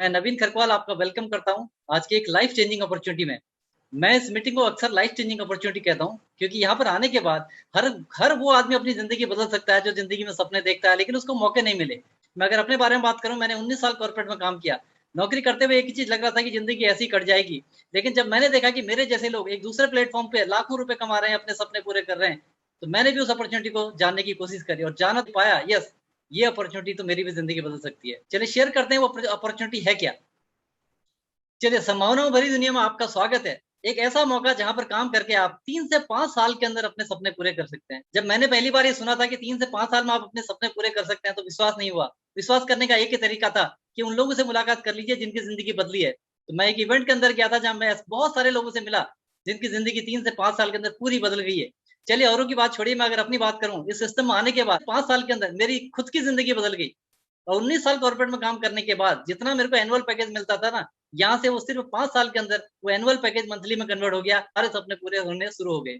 मैं नवीन खरकवाल आपका वेलकम करता हूं आज की एक लाइफ चेंजिंग अपॉर्चुनिटी में। मैं इस मीटिंग को अक्सर लाइफ चेंजिंग अपॉर्चुनिटी कहता हूं क्योंकि यहाँ पर आने के बाद हर हर वो आदमी अपनी जिंदगी बदल सकता है जो जिंदगी में सपने देखता है, लेकिन उसको मौके नहीं मिले। मैं अगर अपने बारे में बात करूं, मैंने 19 साल कॉर्पोरेट में काम किया। नौकरी करते हुए एक ही चीज लग रहा था कि जिंदगी ऐसी कट जाएगी, लेकिन जब मैंने देखा कि मेरे जैसे लोग एक दूसरे प्लेटफॉर्म पे लाखों रुपए कमा रहे हैं, अपने सपने पूरे कर रहे हैं, तो मैंने भी उस अपॉर्चुनिटी को जानने की कोशिश करी और जाना तो पाया। यस, ये अपॉर्चुनिटी तो मेरी भी जिंदगी बदल सकती है। चलिए शेयर करते हैं वो अपॉर्चुनिटी है क्या। चलिए, संभावनाओं भरी दुनिया में आपका स्वागत है। एक ऐसा मौका जहां पर काम करके आप 3 से 5 साल के अंदर अपने सपने पूरे कर सकते हैं। जब मैंने पहली बार ये सुना था कि 3 से 5 साल में आप अपने सपने पूरे कर सकते हैं, तो विश्वास नहीं हुआ। विश्वास करने का एक ही तरीका था कि उन लोगों से मुलाकात कर लीजिए जिनकी जिंदगी बदली है। तो मैं एक इवेंट के अंदर गया था जहां मैं बहुत सारे लोगों से मिला जिनकी जिंदगी 3 से 5 साल के अंदर पूरी बदल गई है। चलिए, औरों की बात छोड़िए, मैं अगर अपनी बात करूं, इस सिस्टम में आने के बाद 5 साल के अंदर मेरी खुद की जिंदगी बदल गई। और 19 साल कॉर्पोरेट में काम करने के बाद जितना मेरे को एनुअल पैकेज मिलता था ना, यहाँ से वो सिर्फ 5 साल के अंदर वो एनुअल पैकेज मंथली में कन्वर्ट हो गया। सारे सपने पूरे होने शुरू हो गए।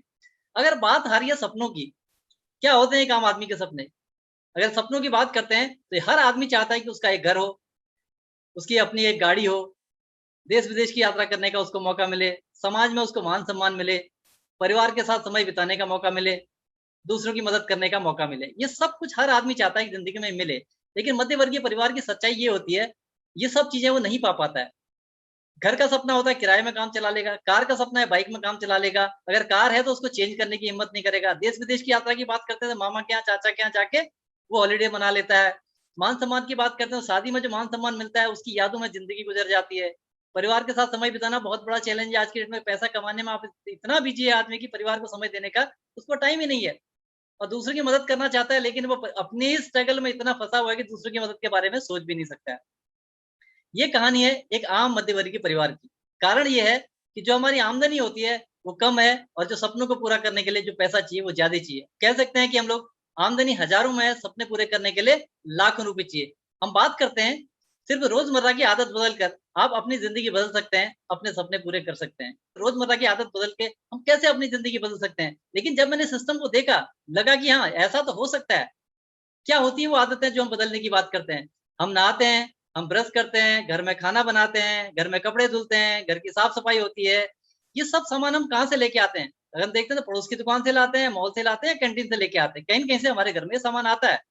अगर बात आ रही है सपनों की, क्या होते हैं एक आम आदमी के सपने। अगर सपनों की बात करते हैं तो हर आदमी चाहता है कि उसका एक घर हो, उसकी अपनी एक गाड़ी हो, देश विदेश की यात्रा करने का उसको मौका मिले, समाज में उसको मान सम्मान मिले, परिवार के साथ समय बिताने का मौका मिले, दूसरों की मदद करने का मौका मिले। ये सब कुछ हर आदमी चाहता है कि जिंदगी में मिले। लेकिन मध्य वर्गीय परिवार की सच्चाई ये होती है, ये सब चीजें वो नहीं पा पाता है। घर का सपना होता है किराए में काम चला लेगा, कार का सपना है बाइक में काम चला लेगा, अगर कार है तो उसको चेंज करने की हिम्मत नहीं करेगा। देश विदेश की यात्रा की बात करते हैं तो मामा के यहाँ चाचा के यहाँ जाके वो हॉलीडे मना लेता है। मान सम्मान की बात करते हैं तो शादी में जो मान सम्मान मिलता है उसकी यादों में जिंदगी गुजर जाती है। परिवार के साथ समय बिताना बहुत बड़ा चैलेंज है आज के डेट में। पैसा कमाने में आप इतना बिजी है आदमी की परिवार को समय देने का उसको टाइम ही नहीं है। और दूसरों की मदद करना चाहता है, लेकिन वो अपने ही स्ट्रगल में इतना फंसा हुआ है कि दूसरों की मदद के बारे में सोच भी नहीं सकता है। ये कहानी है एक आम मध्यवर्गीय परिवार की। कारण ये है कि जो हमारी आमदनी होती है वो कम है, और जो सपनों को पूरा करने के लिए जो पैसा चाहिए वो ज्यादा चाहिए। कह सकते हैं कि हम लोग आमदनी हजारों में है, सपने पूरे करने के लिए लाखों रुपए चाहिए। हम बात करते हैं सिर्फ रोजमर्रा की आदत बदल कर आप अपनी जिंदगी बदल सकते हैं, अपने सपने पूरे कर सकते हैं। रोजमर्रा की आदत बदल के हम कैसे अपनी जिंदगी बदल सकते हैं। लेकिन जब मैंने सिस्टम को देखा, लगा कि हाँ, ऐसा तो हो सकता है। क्या होती है वो आदतें जो हम बदलने की बात करते हैं। हम नहाते हैं, हम ब्रश करते हैं, घर में खाना बनाते हैं, घर में कपड़े धुलते हैं, घर की साफ सफाई होती है। ये सब सामान हम कहाँ से लेके आते हैं। अगर हम देखते हैं तो पड़ोस की दुकान से लाते हैं, मॉल से लाते हैं, कैंटीन से लेके आते हैं, कहीं न कहीं से हमारे घर में सामान आता है।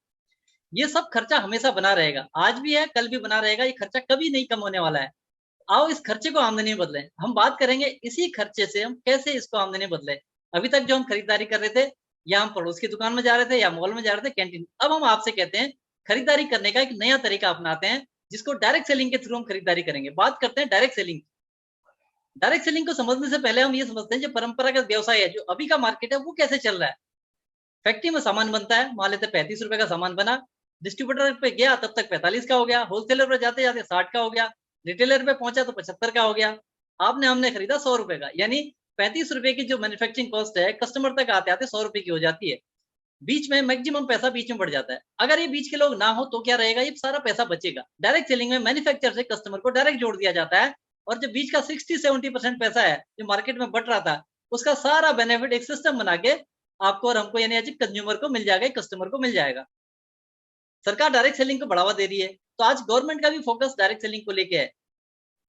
ये सब खर्चा हमेशा बना रहेगा, आज भी है, कल भी बना रहेगा। ये खर्चा कभी नहीं कम होने वाला है। आओ इस खर्चे को आमदनी में बदलें। हम बात करेंगे इसी खर्चे से हम कैसे इसको आमदनी में बदलें। अभी तक जो हम खरीदारी कर रहे थे, या हम पड़ोस की दुकान में जा रहे थे, या मॉल में जा रहे थे, कैंटीन, अब हम आपसे कहते हैं खरीदारी करने का एक नया तरीका अपनाते हैं, जिसको डायरेक्ट सेलिंग के थ्रू हम खरीदारी करेंगे। बात करते हैं डायरेक्ट सेलिंग। डायरेक्ट सेलिंग को समझने से पहले हम ये समझते हैं जो परंपरागत व्यवसाय है, जो अभी का मार्केट है, वो कैसे चल रहा है। फैक्ट्री में सामान बनता है, मान लेते 35 रुपए का सामान बना, डिस्ट्रीब्यूटर पे गया तब तक 45 का हो गया, होलसेलर पे जाते जाते 60 का हो गया, रिटेलर पे पहुंचा तो 75 का हो गया। आपने हमने खरीदा 100 रुपए का, यानी 35 रुपए की जो मैन्युफैक्चरिंग कॉस्ट है, कस्टमर तक आते आते 100 रुपए की हो जाती है। बीच में मैक्सिमम पैसा बीच में बढ़ जाता है। अगर ये बीच के लोग ना हो तो क्या रहेगा, ये सारा पैसा बचेगा। डायरेक्ट सेलिंग में मैन्युफैक्चर से कस्टमर को डायरेक्ट जोड़ दिया जाता है, और जो बीच का 60-70% पैसा है जो मार्केट में बट रहा था, उसका सारा बेनिफिट एक सिस्टम बना के आपको और हमको, यानी कंज्यूमर को मिल जाएगा, कस्टमर को मिल जाएगा। सरकार डायरेक्ट सेलिंग को बढ़ावा दे रही है, तो आज गवर्नमेंट का भी फोकस डायरेक्ट सेलिंग को लेके है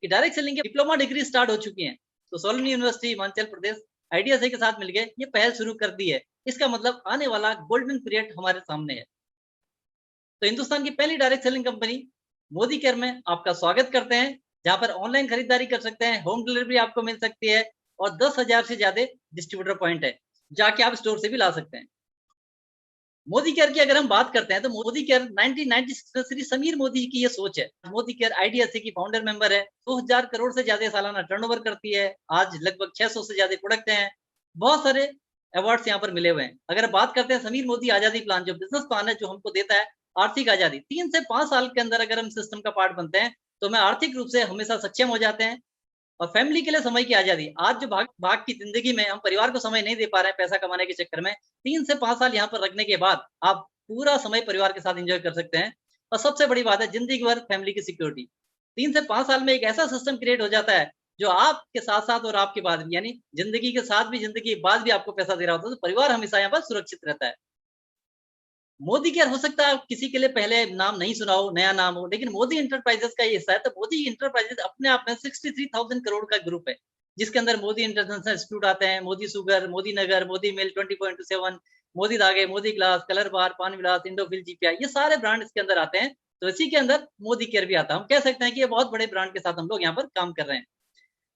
कि डायरेक्ट सेलिंग की डिप्लोमा डिग्री स्टार्ट हो चुकी है। तो सोलन यूनिवर्सिटी, हिमाचल प्रदेश, आईडीएसए के साथ मिलकर ये पहल शुरू कर दी है। इसका मतलब आने वाला गोल्डन पीरियड हमारे सामने है। तो हिंदुस्तान की पहली direct selling company Modi care में आपका स्वागत करते हैं, जहां पर ऑनलाइन खरीदारी कर सकते हैं, होम डिलीवरी आपको मिल सकती है, और 10,000 से ज्यादा डिस्ट्रीब्यूटर पॉइंट है, जाके आप स्टोर से भी ला सकते हैं। मोदी केयर की अगर हम बात करते हैं तो मोदी केयर 1996 में श्री समीर मोदी की ये सोच है। मोदी केयर आईडीएसए की फाउंडर मेंबर है, 2000 करोड़ से ज्यादा सालाना टर्नओवर करती है, आज लगभग 600 से ज्यादा प्रोडक्ट हैं, बहुत सारे अवार्ड्स यहाँ पर मिले हुए हैं। अगर बात करते हैं समीर मोदी आजादी प्लान, जो बिजनेस प्लान है जो हमको देता है आर्थिक आजादी, 3 से 5 साल के अंदर अगर हम सिस्टम का पार्ट बनते हैं तो हमें आर्थिक रूप से हमेशा सक्षम हो जाते हैं। और फैमिली के लिए समय की आजादी, आज जो भाग भाग की जिंदगी में हम परिवार को समय नहीं दे पा रहे हैं पैसा कमाने के चक्कर में, 3 से 5 साल यहाँ पर रखने के बाद आप पूरा समय परिवार के साथ एंजॉय कर सकते हैं। और सबसे बड़ी बात है जिंदगी भर फैमिली की सिक्योरिटी। 3 से 5 साल में एक ऐसा सिस्टम क्रिएट हो जाता है जो आपके साथ साथ और आपके बाद भी, यानी जिंदगी के साथ भी जिंदगी के बाद भी आपको पैसा दे रहा होता है, तो परिवार हमेशा यहाँ पर सुरक्षित रहता है। मोदी केयर हो सकता है किसी के लिए पहले नाम नहीं सुना हो, नया नाम हो, लेकिन मोदी इंटरप्राइजेस का ये हिस्सा है। तो मोदी इंटरप्राइजेस अपने आप में 63,000 करोड़ का ग्रुप है, जिसके अंदर मोदी इंटरनेशनल इंस्टीट्यूट आते हैं, मोदी शुगर, मोदी नगर, मोदी मिल 24/7, मोदी धागे, मोदी ग्लास, कलर बार, पान विलास, इंडोफिल, जीपीआई, ये सारे ब्रांड इसके अंदर आते हैं। तो इसी के अंदर मोदी केयर भी आता है। हम कह सकते हैं कि ये बहुत बड़े ब्रांड के साथ हम लोग यहाँ पर काम कर रहे हैं।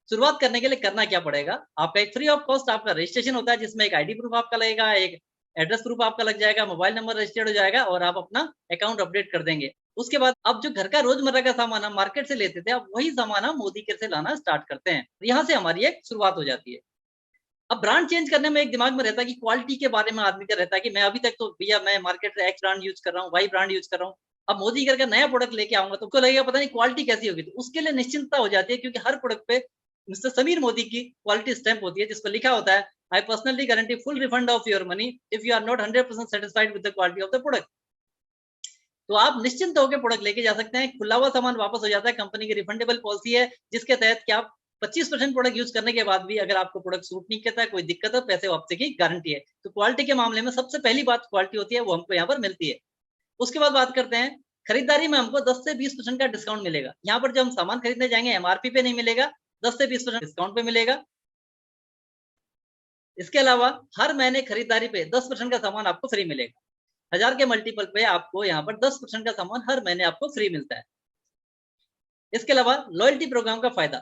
शुरुआत करने के लिए करना क्या पड़ेगा, आपका एक फ्री ऑफ कॉस्ट आपका रजिस्ट्रेशन होता है, जिसमें एक आईडी प्रूफ आपका लगेगा, एक एड्रेस प्रूफ आपका लग जाएगा, मोबाइल नंबर रजिस्टर्ड हो जाएगा और आप अपना अकाउंट अपडेट कर देंगे। उसके बाद अब जो घर का रोजमर्रा का सामान हम मार्केट से लेते थे, अब वही सामान हम मोदी केयर से लाना स्टार्ट करते हैं। यहाँ से हमारी एक शुरुआत हो जाती है। अब ब्रांड चेंज करने में एक दिमाग में रहता है कि क्वालिटी के बारे में आदमी का रहता है कि मैं अभी तक तो भैया मैं मार्केट से एक्स ब्रांड यूज कर रहा हूँ, वाई ब्रांड यूज कर रहा हूँ, अब मोदी केयर का नया प्रोडक्ट लेके आऊंगा तो उसको लगेगा पता नहीं क्वालिटी कैसी होगी। तो उसके लिए निश्चिंतता हो जाती है, क्योंकि हर प्रोडक्ट पे मिस्टर समीर मोदी की क्वालिटी स्टैंप होती है, जिसको लिखा होता है I personally guarantee full refund of your money if you are not 100% satisfied with the quality of the product. तो आप निश्चिंत होकर प्रोडक्ट लेके जा सकते हैं, खुला हुआ सामान वापस हो जाता है। कंपनी की रिफंडेबल पॉलिसी है, जिसके तहत कि आप 25% प्रोडक्ट यूज करने के बाद भी अगर आपको प्रोडक्ट सूट नहीं करता है, कोई दिक्कत है, पैसे वापसी की गारंटी है। तो क्वालिटी के मामले में सबसे पहली बात क्वालिटी होती है, वो हमको यहाँ पर मिलती है। उसके बाद बात करते हैं खरीदारी में हमको 10 से 20% का डिस्काउंट मिलेगा। यहाँ पर जब हम सामान खरीदने जाएंगे एमआरपी पे नहीं मिलेगा, 10 से 20% डिस्काउंट पे मिलेगा। इसके अलावा हर महीने खरीदारी पे 10% का सामान आपको फ्री मिलेगा। 1000 के मल्टीपल पे आपको यहाँ पर 10% का सामान हर महीने आपको फ्री मिलता है। इसके अलावा लॉयल्टी प्रोग्राम का फायदा,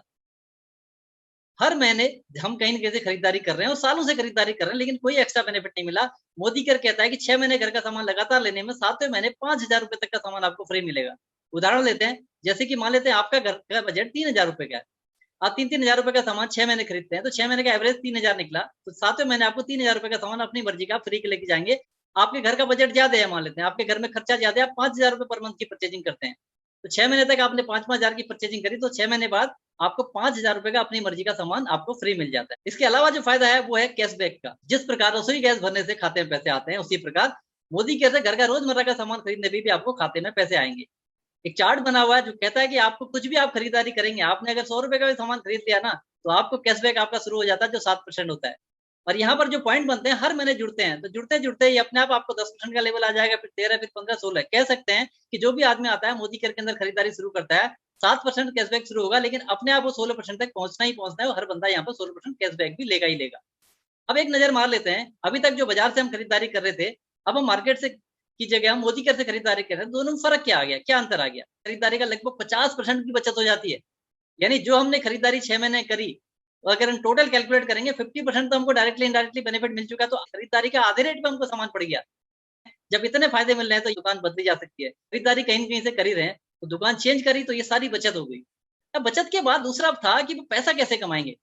हर महीने हम कहीं न कहीं से खरीदारी कर रहे हैं और सालों से खरीदारी कर रहे हैं, लेकिन कोई एक्स्ट्रा बेनिफिट नहीं मिला। मोदी केयर कहता है कि 6 महीने घर का सामान लगातार लेने में 7वें महीने 5,000 रुपए तक का सामान आपको फ्री मिलेगा। उदाहरण लेते हैं, जैसे कि मान लेते हैं आपका घर का बजट 3,000 रुपए का है। आप 3-3 हज़ार रुपए का सामान 6 महीने खरीदते हैं, तो 6 महीने का एवरेज 3,000 निकला, तो 7वें महीने आपको 3,000 रुपए का सामान अपनी मर्जी का फ्री के लेके जाएँगे। आपके घर का बजट ज़्यादा है, मान लेते हैं, आपके घर में खर्चा ज़्यादा है, आप 5,000 रुपए पर मंथ की परचेजिंग करते हैं। तो 6 महीने तक आपने 5-5 हज़ार की परचेजिंग करी, तो 6 महीने बाद आपको 5,000 रुपए का अपनी मर्जी का सामान आपको फ्री मिल जाता है। इसके अलावा जो फ़ायदा है, वो है कैशबैक का। जिस प्रकार रसोई गैस भरने से खाते में पैसे आते हैं, उसी प्रकार मोदी केयर से घर का रोज़मर्रा का सामान खरीदने पे भी आपको खाते में पैसे आएँगे। एक चार्ट बना हुआ है जो कहता है कि आपको कुछ भी आप खरीदारी करेंगे, आपने अगर 100 रुपए का भी सामान खरीद लिया ना, तो आपको कैशबैक आपका शुरू हो जाता है, जो 7% होता है। और यहाँ पर जो पॉइंट बनते हैं, हर महीने जुड़ते हैं, तो जुड़ते-जुड़ते ही अपने आप आपको 10% का लेवल आ जाएगा, फिर 13, फिर 15, 16। कह सकते हैं कि जो भी आदमी आता है मोदी केयर के अंदर खरीदारी शुरू करता है, 7% कैशबैक शुरू होगा, लेकिन अपने आप वो 16% तक पहुँचना ही पहुँचना है और हर बंदा यहाँ पर 16% कैशबैक भी लेगा ही लेगा। अब एक नज़र मार लेते हैं, अभी तक जो बाजार से हम खरीदारी कर रहे थे, अब हम मार्केट से की जगह हम मोदी केयर से खरीदारी कर रहे हैं, दोनों में फ़र्क क्या आ गया? क्या अंतर आ गया? खरीदारी का लगभग 50% की बचत हो जाती है। यानी जो हमने खरीदारी 6 महीने करी, और अगर हम टोटल कैलकुलेट करेंगे 50% तो हमको डायरेक्टली इनडायरेक्टली बेनिफिट मिल चुका है, तो खरीदारी का आधे रेट पे हमको सामान पड़ गया। जब इतने फ़ायदे मिल रहे हैं तो दुकान बदली जा सकती है। खरीदारी कहीं न कहीं से कर ही रहे हैं, तो दुकान चेंज करी तो ये सारी बचत हो गई। अब बचत के बाद दूसरा था कि वो पैसा कैसे कमाएँगे?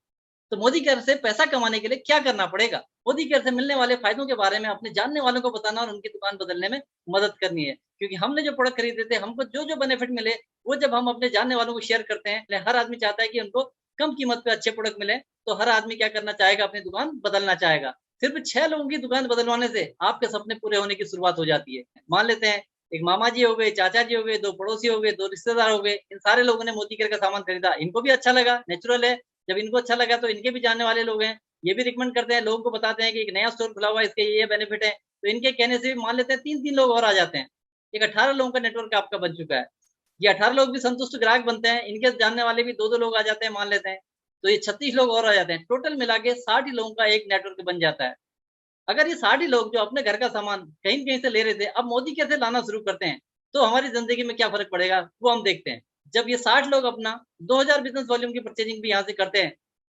तो मोदी केयर से पैसा कमाने के लिए क्या करना पड़ेगा? मोदी केयर से मिलने वाले फ़ायदों के बारे में अपने जानने वालों को बताना और उनकी दुकान बदलने में मदद करनी है। क्योंकि हमने जो प्रोडक्ट खरीदे थे, हमको जो-जो बेनिफिट मिले, वो जब हम अपने जानने वालों को शेयर करते हैं, हर आदमी चाहता है कि उनको कम कीमत पे अच्छे प्रोडक्ट मिले, तो हर आदमी क्या करना चाहेगा, अपनी दुकान बदलना चाहेगा। सिर्फ़ 6 लोगों की दुकान बदलवाने से आपके सपने पूरे होने की शुरुआत हो जाती है। मान लेते हैं, एक मामा जी हो गए, चाचा जी हो गए, 2 पड़ोसी हो गए, 2 रिश्तेदार हो गए, इन सारे लोगों ने मोदी केयर का सामान खरीदा। इनको भी अच्छा लगा, नेचुरल है। जब इनको अच्छा लगा तो इनके भी जानने वाले लोग हैं, ये भी रिकमेंड करते हैं, लोगों को बताते हैं कि एक नया स्टोर खुला हुआ है, इसके ये बेनिफिट है। तो इनके कहने से भी मान लेते हैं 3-3 लोग और आ जाते हैं। एक 18 लोगों का नेटवर्क आपका बन चुका है। ये 18 लोग भी संतुष्ट ग्राहक बनते हैं, इनके जानने वाले भी 2-2 लोग आ जाते हैं मान लेते हैं। तो ये 36 लोग और आ जाते हैं। टोटल मिला के 60 ही लोगों का एक नेटवर्क बन जाता है। अगर ये 60 ही लोग जो अपने घर का सामान कहीं न कहीं से ले रहे थे, अब मोदी केयर से लाना शुरू करते हैं, तो हमारी ज़िंदगी में क्या फ़र्क पड़ेगा, वो हम देखते हैं। जब ये 60 लोग अपना 2,000 बिज़नेस वॉल्यूम की परचेजिंग भी यहाँ से करते हैं,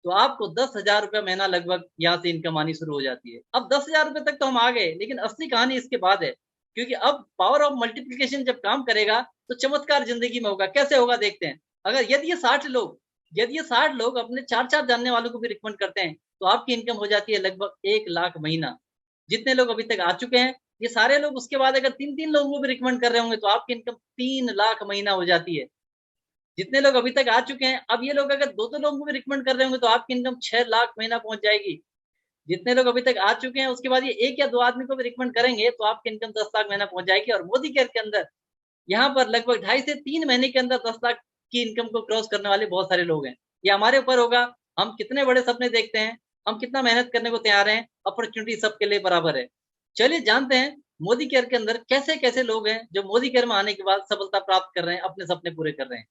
तो आपको 10,000 रुपए महीना लगभग यहाँ से इनकम आनी शुरू हो जाती है। अब 10,000 रुपए तक तो हम आ गए, लेकिन असली कहानी इसके बाद है। क्योंकि अब पावर ऑफ मल्टिप्लिकेशन जब काम करेगा, तो चमत्कार ज़िंदगी में होगा। कैसे होगा देखते हैं। अगर यदि ये 60 लोग अपने 4-4 जानने वालों को भी रिकमेंड करते हैं, तो आपकी इनकम हो जाती है लगभग 1 लाख महीना। जितने लोग अभी तक आ चुके हैं, ये सारे लोग उसके बाद अगर 3-3 लोगों को भी रिकमेंड कर रहे होंगे, तो आपकी इनकम 3 लाख महीना हो जाती है। जितने लोग अभी तक आ चुके हैं, अब ये लोग अगर 2-2 लोगों को भी रिकमेंड कर रहे होंगे, तो आपकी इनकम 6 लाख महीना पहुँच जाएगी। जितने लोग अभी तक आ चुके हैं, उसके बाद ये 1 या 2 आदमी को भी रिकमेंड करेंगे, तो आपकी इनकम 10 लाख महीना पहुँच जाएगी। और मोदी केयर के अंदर यहाँ पर लगभग 2.5 से 3 महीने के अंदर 10 लाख की इनकम को क्रॉस करने वाले बहुत सारे लोग हैं। ये हमारे ऊपर होगा, हम कितने बड़े सपने देखते हैं, हम कितना मेहनत करने को तैयार हैं, अपॉर्च्युनिटी सबके लिए बराबर है। चलिए जानते हैं मोदी केयर के अंदर कैसे-कैसे लोग हैं जो मोदी केयर में आने के बाद सफलता प्राप्त कर रहे हैं, अपने सपने पूरे कर रहे हैं।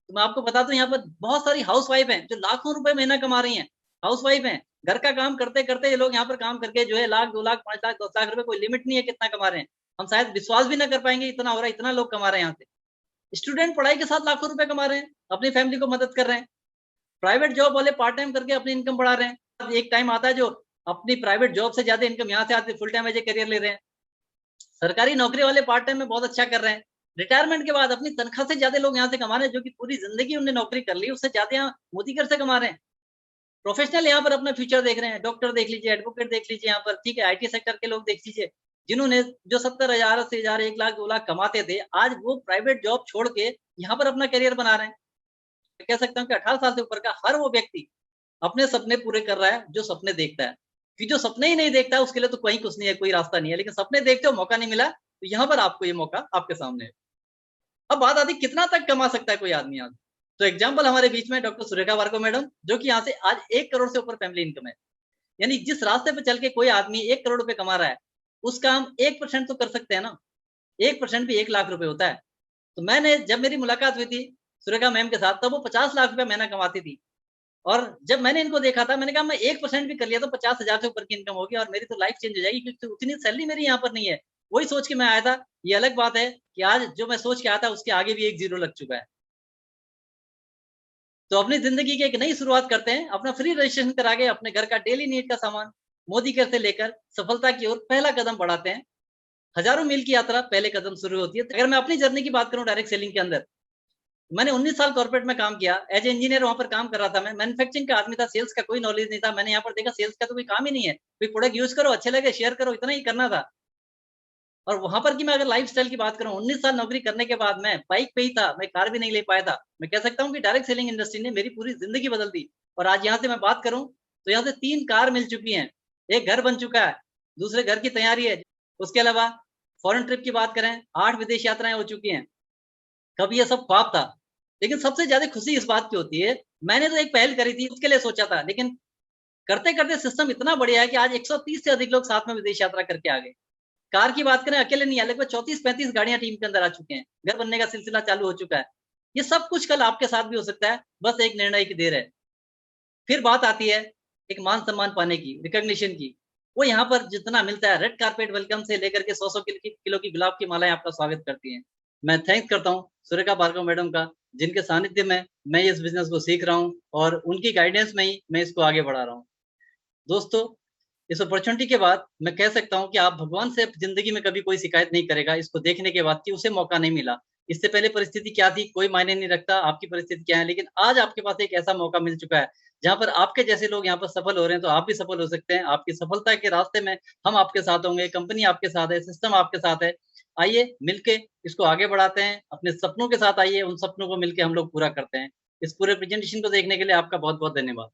तो मैं आपको बता दूँ यहाँ पर बहुत सारी हाउसवाइफ हैं जो लाखों रुपए महीना कमा रही हैं। हाउसवाइफ हैं, घर का काम करते-करते ये लोग यहाँ पर काम करके जो है लाख, 2 लाख, 5 लाख, 10 लाख रुपए कोई लिमिट नहीं है कितना कमा रहे हैं। हम शायद विश्वास भी ना कर पाएँगे इतना हो रहा है, इतना लोग कमा रहे हैं यहाँ से। स्टूडेंट पढ़ाई के साथ लाखों रुपए कमा रहे हैं, अपनी फैमिली को मदद कर रहे हैं। प्राइवेट जॉब वाले पार्ट टाइम करके अपनी इनकम बढ़ा रहे हैं। अब एक टाइम आता है जो अपनी प्राइवेट जॉब से ज़्यादा इनकम यहाँ से आती है, full time as a career ले रहे हैं। सरकारी नौकरी वाले पार्ट टाइम में बहुत अच्छा कर रहे हैं। रिटायरमेंट के बाद अपनी तनख्वाह से ज़्यादा लोग यहाँ से कमा रहे हैं, जो कि पूरी ज़िंदगी उन्होंने नौकरी कर ली, उससे ज़्यादा यहाँ मोदी केयर से कमा रहे हैं। प्रोफेशनल यहाँ पर अपना फ्यूचर देख रहे हैं, डॉक्टर देख लीजिए, एडवोकेट देख लीजिए यहाँ पर, ठीक है, आईटी सेक्टर के लोग देख लीजिए, जिन्होंने जो 70,000, 80,000, 1 लाख, 2 लाख कमाते थे, आज वो प्राइवेट जॉब छोड़ के यहाँ पर अपना करियर बना रहे हैं। मैं कह सकता हूँ कि 18 साल से ऊपर का हर वो व्यक्ति अपने सपने पूरे कर रहा है, जो सपने देखता है। कि जो सपने ही नहीं देखता है, उसके लिए तो कहीं कुछ नहीं है, कोई रास्ता नहीं है, लेकिन सपने देखते हो, मौका नहीं मिला, तो यहाँ पर आपको ये मौका आपके सामने है। अब बात आती है कितना तक कमा सकता है कोई आदमी आज? तो एग्ज़ाम्पल हमारे बीच में डॉक्टर सुरेखा भार्गव मैडम, जो कि यहाँ से आज 1 करोड़ से ऊपर फैमिली इनकम है। यानी जिस रास्ते पे चल के कोई आदमी 1 करोड़ रुपए कमा रहा है, उसका हम 1% तो कर सकते हैं ना। 1% भी 1 लाख रुपए होता है। तो मैंने जब मेरी मुलाकात हुई थी सुरेखा मैम के साथ, तब वो 50 लाख रुपए महीना कमाती थी। और जब मैंने इनको देखा था, मैंने कहा मैं 1% भी कर लिया तो 50,000 से ऊपर की इनकम होगी और मेरी तो लाइफ चेंज हो जाएगी, क्योंकि उतनी सैलरी मेरी यहाँ पर नहीं है। वही सोच के मैं आया था। ये अलग बात है कि आज जो मैं सोच के आया था, उसके आगे भी एक ज़ीरो लग चुका है। तो अपनी ज़िंदगी की एक नई शुरुआत करते हैं, अपना फ्री रजिस्ट्रेशन करा के अपने घर का डेली नीड का सामान मोदी केयर से लेकर सफलता की ओर पहला कदम बढ़ाते हैं। हज़ारों मील की यात्रा पहले कदम शुरू होती है। अगर मैं अपनी जर्नी की बात करूँ डायरेक्ट सेलिंग के अंदर, मैंने 19 साल कॉर्पोरेट में काम किया, एज़ ए इंजीनियर वहाँ पर काम कर रहा था मैं। मैन्युफैक्चरिंग का आदमी था, सेल्स का कोई नॉलेज नहीं था। मैंने यहाँ पर देखा सेल्स का तो कोई काम ही नहीं है। कोई प्रोडक्ट यूज़ करो, अच्छे लगे, शेयर करो, इतना ही करना था। और वहाँ पर की मैं अगर लाइफ़स्टाइल की बात करूँ, 19 साल नौकरी करने के बाद मैं बाइक पे ही था, मैं कार भी नहीं ले पाया था। मैं कह सकता हूँ कि डायरेक्ट सेलिंग इंडस्ट्री ने मेरी पूरी ज़िंदगी बदल दी। और आज यहाँ से मैं बात करूँ, तो यहाँ से 3 कार मिल चुकी हैं, 1 घर बन चुका है, दूसरे घर की तैयारी है। उसके अलावा फ़ॉरेन ट्रिप की बात करें, 8 विदेश यात्राएँ हो चुकी हैं। कब ये सब ख्वाब था? लेकिन सबसे ज़्यादा खुशी इस बात की होती है, मैंने तो एक पहल करी थी, उसके लिए सोचा था, लेकिन करते-करते सिस्टम इतना बढ़ गया है कि आज 130 से अधिक लोग साथ में विदेश यात्रा करके आ गए। कार की बात करें, अकेले नहीं आए, लगभग 34-35 गाड़ियाँ टीम के अंदर आ चुके हैं। घर बनने का सिलसिला चालू हो चुका है। ये सब कुछ कल आपके साथ भी हो सकता है, बस एक निर्णय की देर है। फिर बात आती है एक मान-सम्मान पाने की, रिकॉग्निशन की। वो यहाँ पर जितना मिलता है, रेड कार्पेट वेलकम से लेकर के 100-100 किलो की गुलाब की मालाएँ आपका स्वागत करती हैं। मैं थैंक्स करता हूँ सुरेखा भार्गव मैडम का, जिनके सानिध्य में मैं इस बिज़नेस को सीख रहा हूँ और उनकी गाइडेंस में ही मैं इसको आगे बढ़ा रहा हूँ। दोस्तों, इस अपॉर्च्युनिटी के बाद मैं कह सकता हूँ कि आप भगवान से ज़िंदगी में कभी कोई शिकायत नहीं करेगा, इसको देखने के बाद कि उसे मौका नहीं मिला। इससे पहले परिस्थिति क्या थी, कोई मायने नहीं रखता, आपकी परिस्थिति क्या है, लेकिन आज आपके पास एक ऐसा मौका मिल चुका है, जहाँ पर आपके जैसे लोग यहाँ पर सफल हो रहे हैं, तो आप भी सफल हो सकते हैं। आपकी सफलता के रास्ते में हम आपके साथ होंगे, कंपनी आपके साथ है, सिस्टम आपके साथ है। आइए, मिलके इसको आगे बढ़ाते हैं, अपने सपनों के साथ आइए, उन सपनों को मिलके हम लोग पूरा करते हैं। इस पूरे प्रेज़ेंटेशन को देखने के लिए आपका बहुत-बहुत धन्यवाद।